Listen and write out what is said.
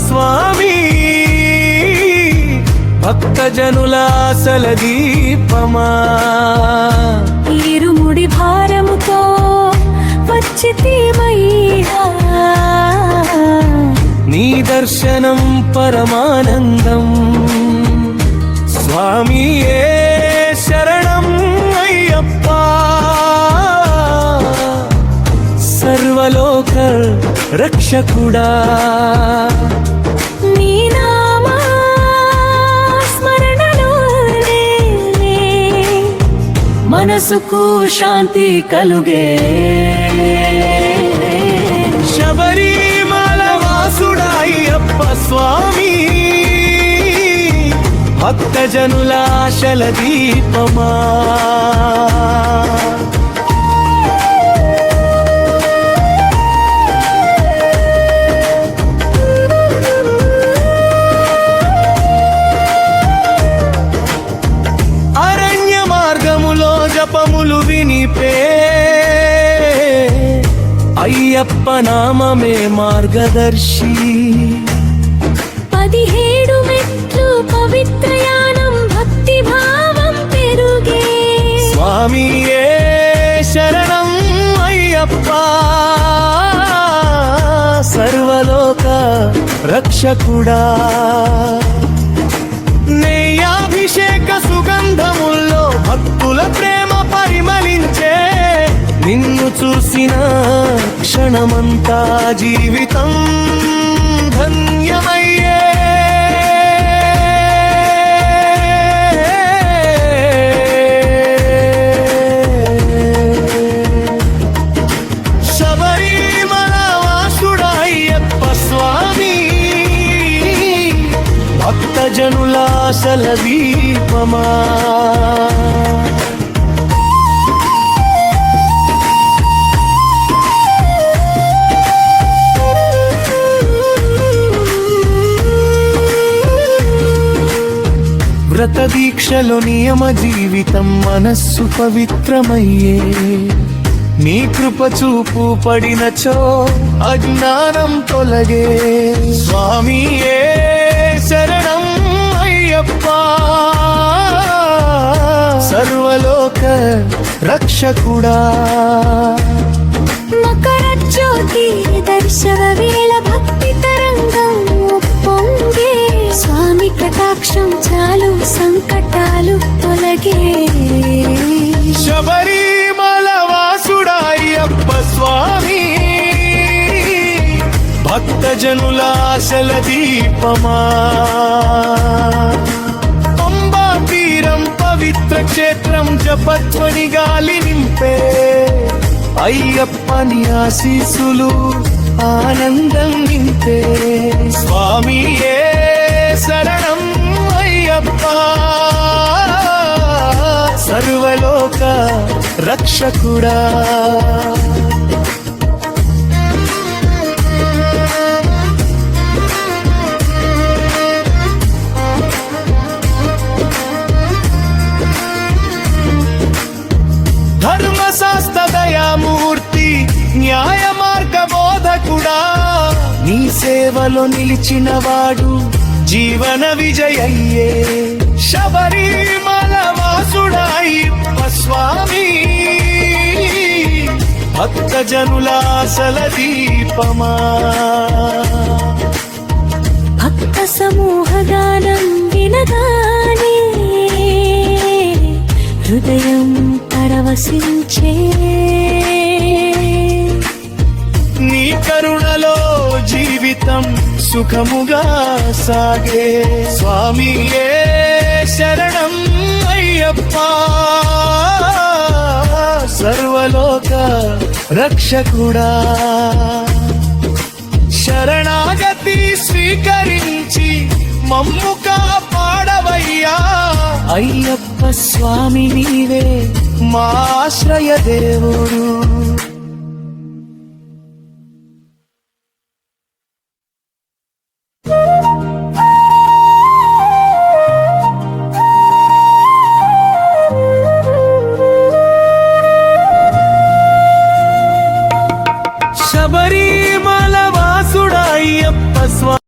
స్వామి భక్తజనుల ఆశల దీపమా ఇరుముడి భారముతో వచ్చితిమయ్యా నీ దర్శనం పరమానందం స్వామియే శరణం అయ్యప్ప సర్వలోక రక్షకుడా నీ నామా స్మరణలోనే మనసుకు శాంతి కలుగే శబరిమల వాసుడా అయ్యప్ప స్వామి భక్తజనుల ఆశల దీపమా అరణ్య మార్గములో జపములు వినిపే అయ్యప్ప నామమే మార్గదర్శి 17 మెట్లు పవిత్రయానం భక్తి భావం పెరుగే స్వామియే శరణం అయ్యప్ప సర్వలోక రక్షకుడా నెయ్యాభిషేక సుగంధముల్లో భక్తుల ప్రేమ పరిమళించే నిన్ను చూసిన క్షణమంతా జీవితం ధన్యమయ్యే శబరిమల వాసుడా అయ్యప్ప స్వామి భక్తజనుల ఆశల దీపమా వ్రత దీక్షలో నియమ జీవితం మనస్సు పవిత్రమయ్యే నీ కృప చూపు పడినచో అజ్ఞానం తొలగే స్వామియే శరణం అయ్యప్ప సర్వలోక రక్షకుడా మకర జ్యోతి దర్శన వేళ భక్తి తరంగం పొంగే స్వామి కటాక్షం చాలు సంకటాలు తొలగే శబరిమల వాసుడా అయ్యప్ప స్వామి భక్తజనుల ఆశల దీపమా పంబా తీరం పవిత్ర క్షేత్రం జపధ్వని గాలి నింపే అయ్యప్పని ఆశీసులు ఆనందం నింపే స్వామియే శరణం అయ్యప్ప సర్వలోక రక్షకుడా ధర్మశాస్త్ర దయామూర్తి న్యాయ మార్గ బోధకుడా నీ సేవలో నిలిచినవాడు జీవన విజయయ్యే శబరిమల వాసుడా అయ్యప్ప స్వామి భక్తజనుల ఆశల దీపమా భక్త సమూహ గానం వినగానే హృదయం పరవశించే నీ కరుణలో జీవితం సుఖముగా సాగే స్వామియే శరణం అయ్యప్ప సర్వలోక రక్షకుడా శరణాగతి స్వీకరించి మమ్ము కాపాడవయ్యా అయ్యప్ప స్వామి నీవే మా ఆశ్రయ దేవుడు